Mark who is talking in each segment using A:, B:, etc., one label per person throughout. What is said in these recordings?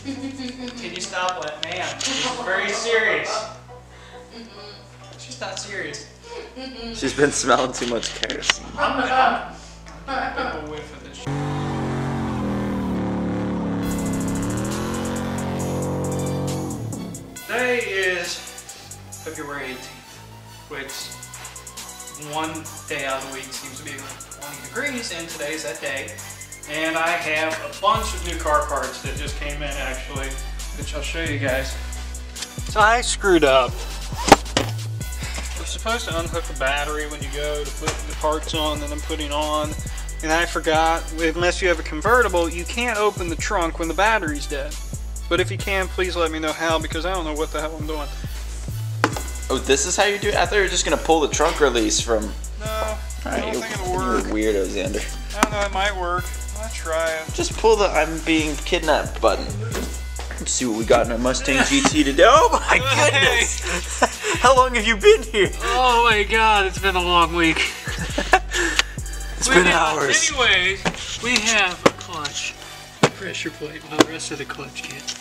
A: Can you stop that, man? This is very serious. She's not serious.
B: She's been smelling too much kerosene.
A: I'm gonna get a whiff of this. Today is February 18th, which one day out of the week seems to be like 20 degrees, and today's that day. And I have a bunch of new car parts that just came in actually, which I'll show you guys. So I screwed up. You're supposed to unhook the battery when you go to put the parts on that I'm putting on. And I forgot, unless you have a convertible, you can't open the trunk when the battery's dead. But if you can, please let me know how, because I don't know what the hell I'm doing.
B: Oh, this is how you do it? I thought you were just going to pull the trunk release from...
A: No, I don't think it'll work.
B: You're a weirdo, Xander.
A: I don't know, it might work. I'll try it.
B: Just pull the I'm being kidnapped button. Let's see what we got in our Mustang GT today. Oh my goodness! How long have you been here?
A: Oh my god, it's been a long week.
B: It's been hours.
A: Anyways, we have a clutch, pressure plate, well, the rest of the clutch kit.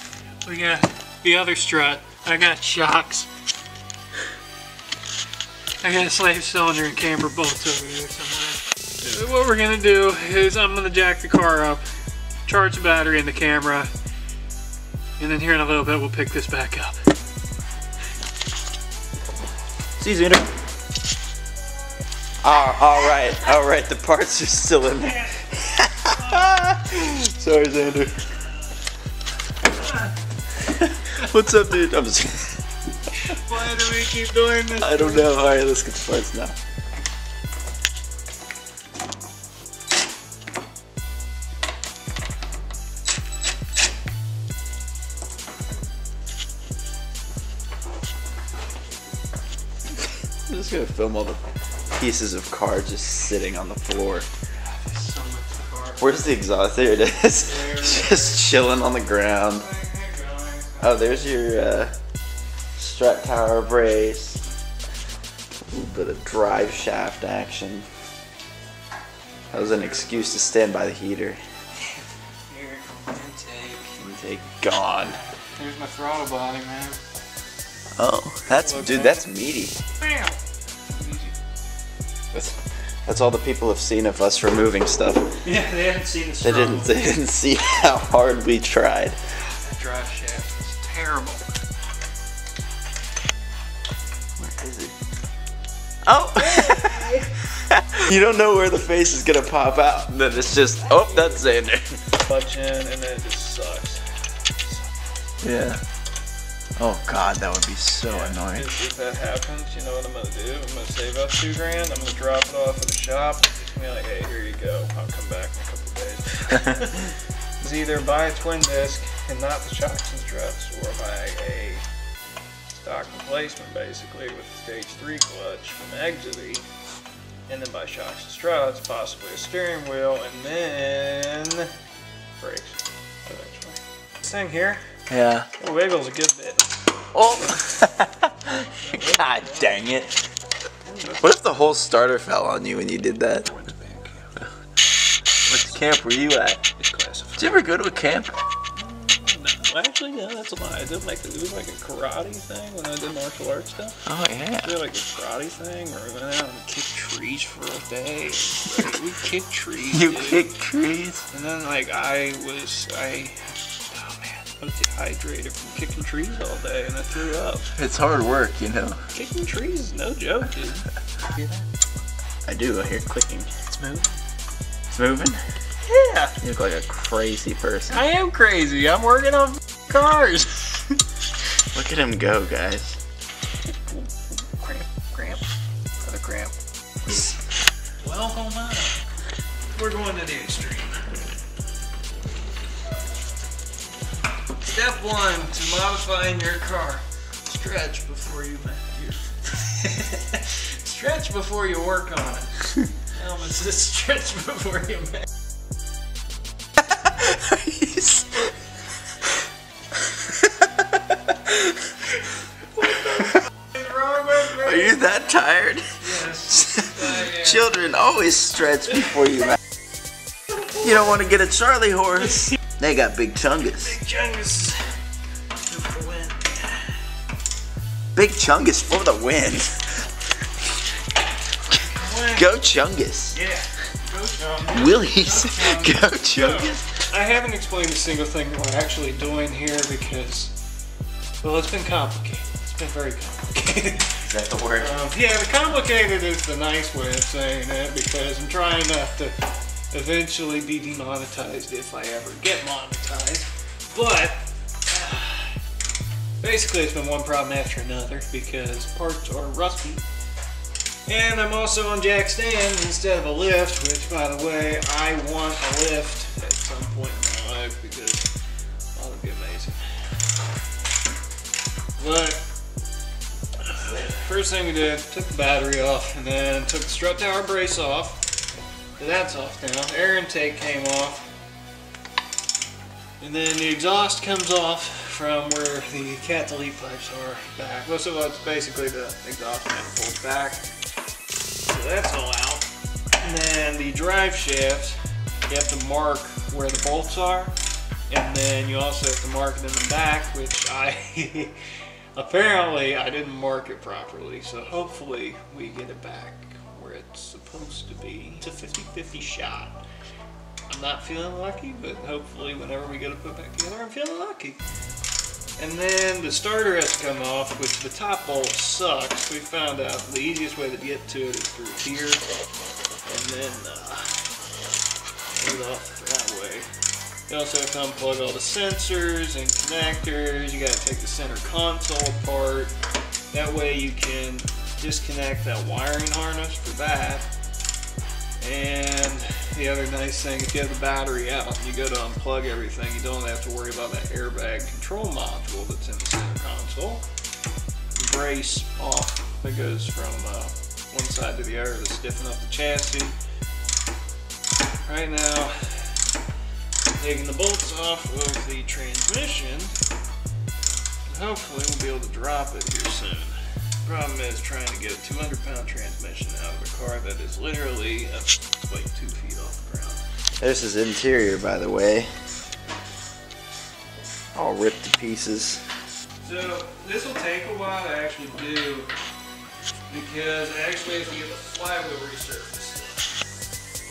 A: We got the other strut. I got shocks. I got a slave cylinder and camber bolts over there somewhere. What we're gonna do is I'm gonna jack the car up, charge the battery and the camera, and then here in a little bit we'll pick this back up.
B: See you, Xander. All right, the parts are still in there. Sorry, Xander. What's up, dude? I'm just...
A: Why do we keep doing this?
B: I don't know. All right, let's get the parts now. I'm just gonna film all the pieces of car just sitting on the floor.
A: So much car.
B: Where's the exhaust? There it is. Just chilling on the ground. Oh, there's your strut tower brace. A little bit of drive shaft action. That was an excuse to stand by the heater.
A: Here,
B: Intake gone.
A: Here's my throttle body, man.
B: Oh, that's meaty.
A: Bam!
B: That's all the people have seen of us removing stuff.
A: Yeah, they haven't seen the
B: They didn't see how hard we tried.
A: That drive shaft is terrible.
B: Where is it? Oh! You don't know where the face is gonna pop out, and then it's just, oh, that's Xander.
A: Clutch in, and then it just sucks.
B: Yeah. Oh god, that would be so annoying.
A: If that happens, you know what I'm gonna do? I'm gonna save up $2 grand. I'm gonna drop it off at the shop. It's gonna be like, hey, here you go. I'll come back in a couple days. It's either buy a twin disc and not the shocks and struts, or buy a stock replacement, basically, with the stage 3 clutch from Exity, and then buy shocks and struts, possibly a steering wheel, and then brakes eventually. This thing here.
B: Yeah.
A: It wiggles a good bit.
B: Oh! God dang it. What if the whole starter fell on you when you did that? Which camp were you at?
A: It's classified.
B: Did you ever go to a camp?
A: No, actually, no, that's a lie. I did it was like a karate thing when I did martial arts stuff.
B: Oh, yeah.
A: I did like a karate thing where we went out and kicked trees for a day. We kicked trees.
B: You
A: dude.
B: kicked trees?
A: And then like I was dehydrated from kicking trees all day, and I threw up.
B: It's hard work, you know.
A: Kicking trees is no joke, dude. Hear that?
B: I do. I hear clicking.
A: It's moving.
B: It's moving?
A: Yeah.
B: You look like a crazy person.
A: I am crazy. I'm working on cars.
B: Look at him go, guys.
A: Cramp. Another cramp. Well, hold on. We're going to the extreme. Step 1 to modifying your car: stretch before you stretch before you work on it. It says stretch before you make.
B: Are you that tired?
A: Yes.
B: Children always stretch before you. You don't want to get a Charlie horse. They got big chungus.
A: Big chungus. Go for the win.
B: Big chungus for the win. Go chungus.
A: Yeah. Go chungus.
B: Willies. Go chungus.
A: I haven't explained a single thing we're actually doing here because, well, it's been complicated. It's been very complicated.
B: Is that the word?
A: Yeah, the complicated is the nice way of saying it because I'm trying not to eventually be demonetized if I ever get monetized. But basically it's been one problem after another because parts are rusty. And I'm also on jack stand instead of a lift, which by the way, I want a lift at some point in my life because that would be amazing. But first thing we did, took the battery off and then took the strut tower brace off. So that's off now. Air intake came off. And then the exhaust comes off from where the catalytic pipes are back. Most of it's basically the exhaust manifold back. So that's all out. And then the drive shaft, you have to mark where the bolts are. And then you also have to mark it in the back, which I apparently I didn't mark it properly. So hopefully we get it back where it's supposed to be. It's a 50-50 shot. I'm not feeling lucky, but hopefully whenever we get it put back together, I'm feeling lucky. And then the starter has to come off, which the top bolt sucks. We found out the easiest way to get to it is through here, and then get it off that way. You also have to unplug all the sensors and connectors. You got to take the center console apart. That way you can disconnect that wiring harness for that. And the other nice thing, if you have the battery out and you go to unplug everything, you don't have to worry about that airbag control module that's in the center console. The brace off that goes from one side to the other to stiffen up the chassis. Right now, taking the bolts off of the transmission, and hopefully we'll be able to drop it here soon. Problem is trying to get a 200-pound transmission out of a car that is literally like 2 feet off the ground.
B: There's his interior, by the way. All ripped to pieces.
A: So this will take a while to actually do because it actually has to get the flywheel resurfaced.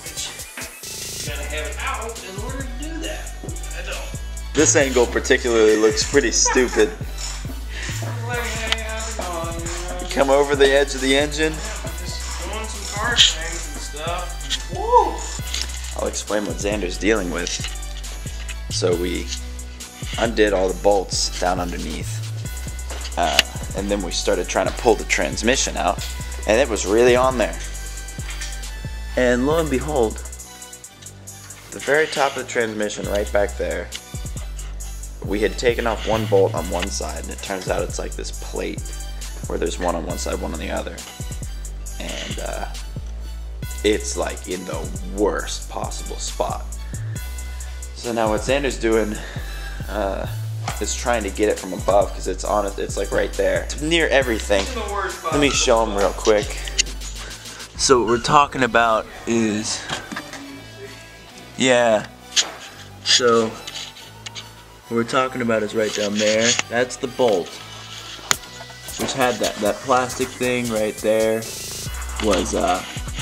A: Which you gotta have it out in order to do that. I don't.
B: This angle particularly looks pretty stupid.
A: Like, hey, how's it going?
B: Come over the edge of the engine.
A: Just doing some car things and stuff. Woo!
B: I'll explain what Xander's dealing with. So we undid all the bolts down underneath. And then we started trying to pull the transmission out. And it was really on there. And lo and behold, the very top of the transmission right back there, we had taken off one bolt on one side, and it turns out it's like this plate where there's one on one side, one on the other. And it's like in the worst possible spot. So now what Xander's doing is trying to get it from above because it's on it. It's like right there. It's near everything. Let me show him real quick. So what we're talking about is, yeah. So what we're talking about is right down there. That's the bolt, which had that plastic thing right there was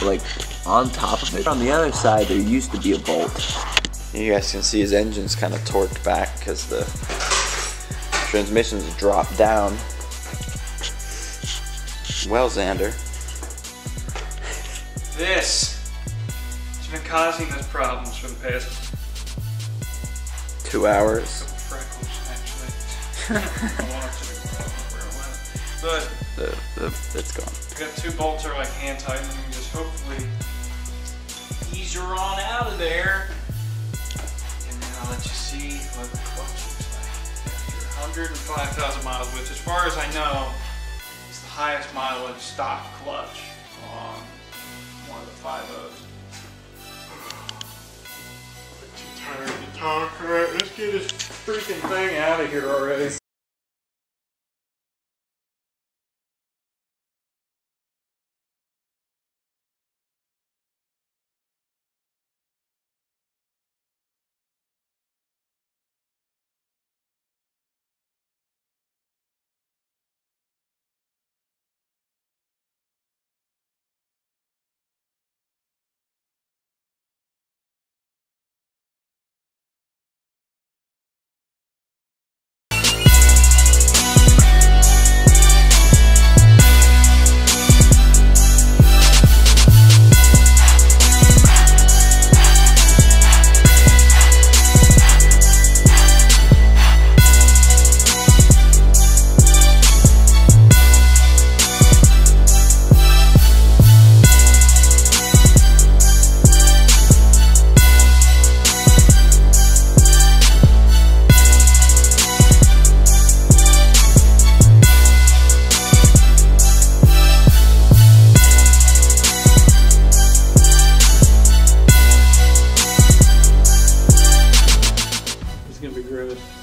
B: like on top of it. On the other side there used to be a bolt. You guys can see his engine's kind of torqued back because the transmission's dropped down. Well, Xander.
A: This has been causing us problems for the past
B: 2 hours.
A: freckles, actually. I want it to be where it went. But
B: It's gone.
A: we got 2 bolts that are like hand tight, and we can just hopefully ease her on out of there. And then I'll let you see what the clutch looks like after 105,000 miles, which, as far as I know, is the highest mileage stock clutch on one of the 5.0s. Too tired to talk. Alright, let's get this freaking thing out of here already.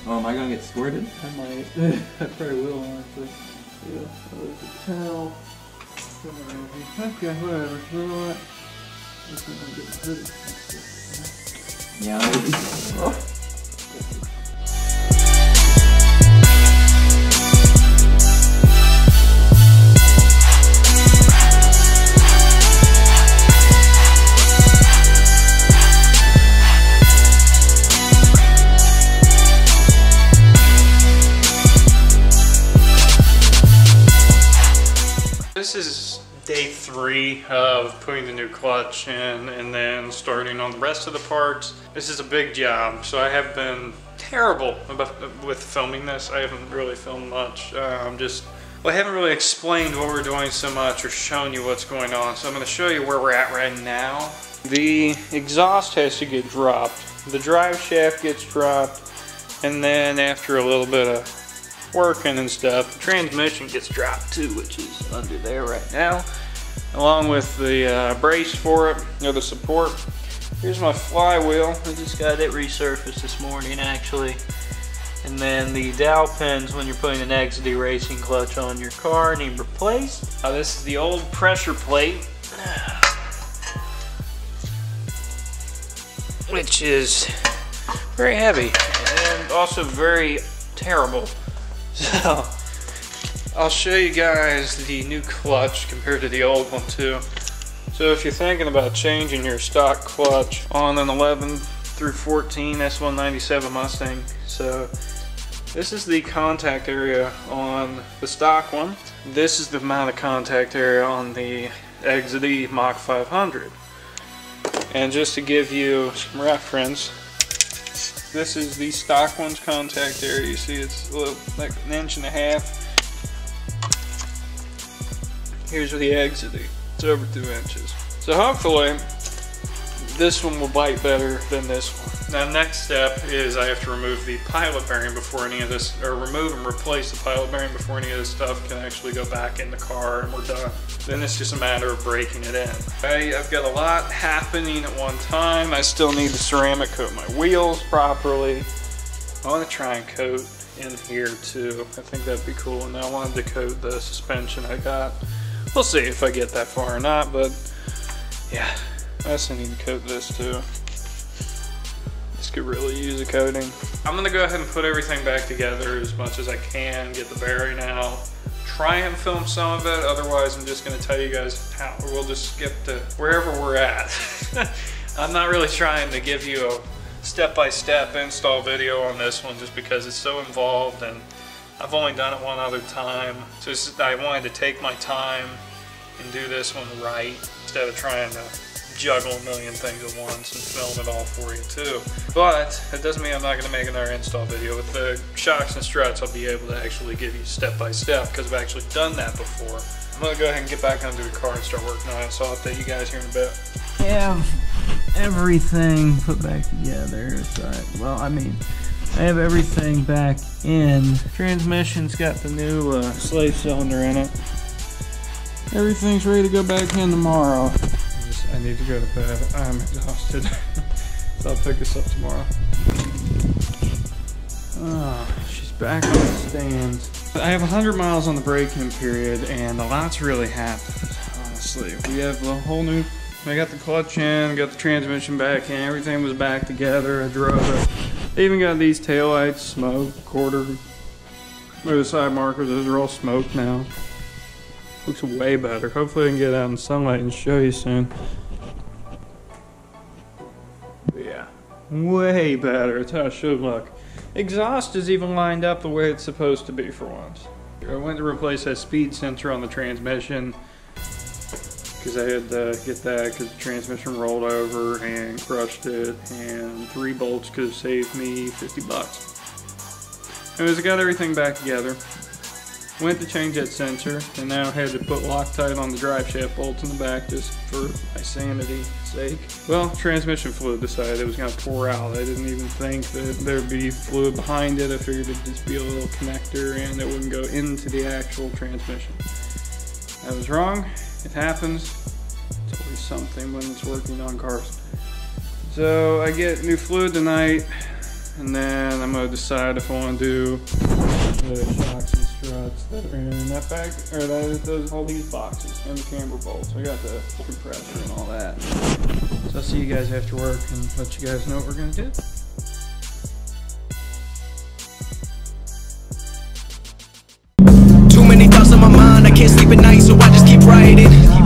C: Oh, am I gonna get squirted? I might. I probably will, honestly. Yeah, there's a towel. Okay, whatever. You know what? This is gonna get pretty. Yeah, oh.
A: This is day 3 of putting the new clutch in and then starting on the rest of the parts. This is a big job, so I have been terrible with filming this. I haven't really filmed much. I haven't really explained what we're doing so much or shown you what's going on. So I'm going to show you where we're at right now. The exhaust has to get dropped. The drive shaft gets dropped, and then after a little bit of working and stuff, the transmission gets dropped too, which is under there right now, along with the brace for it, or the support. Here's my flywheel. I just got it resurfaced this morning actually. And then the dowel pins, when you're putting an XD racing clutch on your car, need replaced. This is the old pressure plate, which is very heavy and also very terrible. So, I'll show you guys the new clutch compared to the old one too. So if you're thinking about changing your stock clutch on an 11 through 14 S197 Mustang, so this is the contact area on the stock one. This is the amount of contact area on the XD Mach 500. And just to give you some reference, this is the stock one's contact area. You see it's a little, like 1.5 inches. Here's the XD. It's over 2 inches. So hopefully this one will bite better than this one. Now next step is I have to remove the pilot bearing before any of this, or remove and replace the pilot bearing before any of this stuff can actually go back in the car and we're done. Then it's just a matter of breaking it in. I've got a lot happening at one time. I still need to ceramic coat my wheels properly. I want to try and coat in here too. I think that'd be cool. And I wanted to coat the suspension I got. We'll see if I get that far or not, but yeah, I also need to coat this too. This could really use a coating. I'm gonna go ahead and put everything back together as much as I can, get the bearing out, try and film some of it, otherwise I'm just gonna tell you guys how, we'll just skip to wherever we're at. I'm not really trying to give you a step-by-step install video on this one just because it's so involved and I've only done it one other time. So I wanted to take my time and do this one right instead of trying to juggle a million things at once and film it all for you too. But it doesn't mean I'm not going to make another install video. With the shocks and struts, I'll be able to actually give you step by step because I've actually done that before. I'm going to go ahead and get back onto the car and start working on it, so I'll update you guys here in a bit.
C: I have everything put back together. So I have everything back in. Transmission's got the new slave cylinder in it. Everything's ready to go back in tomorrow. I need to go to bed. I'm exhausted. So I'll pick this up tomorrow. Oh, she's back on the stands. I have 100 miles on the break-in period and a lot's really happened, honestly. We have a whole new, I got the clutch in, got the transmission back in, everything was back together. I drove it. I even got these taillights, smoke, quarter, the side markers, those are all smoked now. Looks way better. Hopefully I can get out in sunlight and show you soon. But yeah, way better. That's how it should look. Exhaust is even lined up the way it's supposed to be for once. I went to replace that speed sensor on the transmission because I had to get that because the transmission rolled over and crushed it, and 3 bolts could have saved me 50 bucks. Anyways, I got everything back together. Went to change that sensor, and now I had to put Loctite on the drive shaft bolts in the back just for my sanity's sake. Well, transmission fluid decided it was going to pour out. I didn't even think that there'd be fluid behind it. I figured it'd just be a little connector and it wouldn't go into the actual transmission. I was wrong. It happens. It's always something when it's working on cars. So I get new fluid tonight. And then I'm gonna decide if I want to do the shocks and struts that are in that bag, or those all these boxes, and the camber bolts. I got the compressor and all that. So I'll see you guys after work and let you guys know what we're gonna do.
D: Too many thoughts on my mind, I can't sleep at night, so I just keep writing. I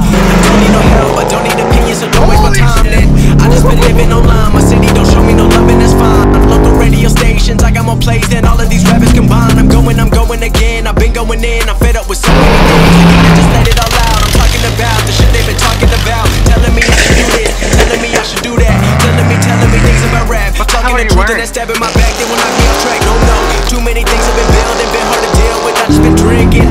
D: don't need no help, I don't need opinions, so don't waste my time then. I just been living online, my city don't show me no love and that's fine. Local radio stations, I got more plays than all of these rappers combined. I'm going again, I've been going in, I'm fed up with so many things. I can't just let it all out, I'm talking about the shit they've been talking about. Telling me I should do this, telling me I should do that. Telling me things about rap. I'm talking the truth and that stab in my back, they will knock me off track. No, too many things have been building, been hard to deal with, I just been drinking.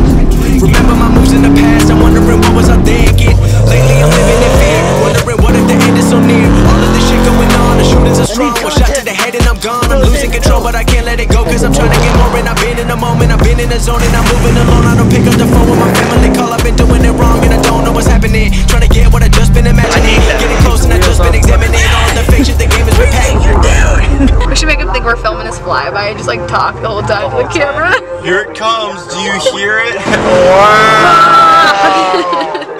D: Remember my moves in the past, I'm wondering what was I thinking. Lately I'm living in fear, wondering what if the end is so near. All of this shit going on, the shootings are strong. One shot to the head and I'm gone. I'm losing control, but I can't let it go, cause I'm trying to get more. And I've been in the moment, I've been in the zone, and I'm moving alone. I don't pick up the phone when my family call, I've been doing it wrong, and I don't know what's happening. Trying to get what I just been imagining, getting close and I just been examining all the fake shit the game has been packing.
E: We should make him think we're filming his flyby and just like talk the whole time to the camera.
F: Here it comes. Do you hear it?
E: Wow.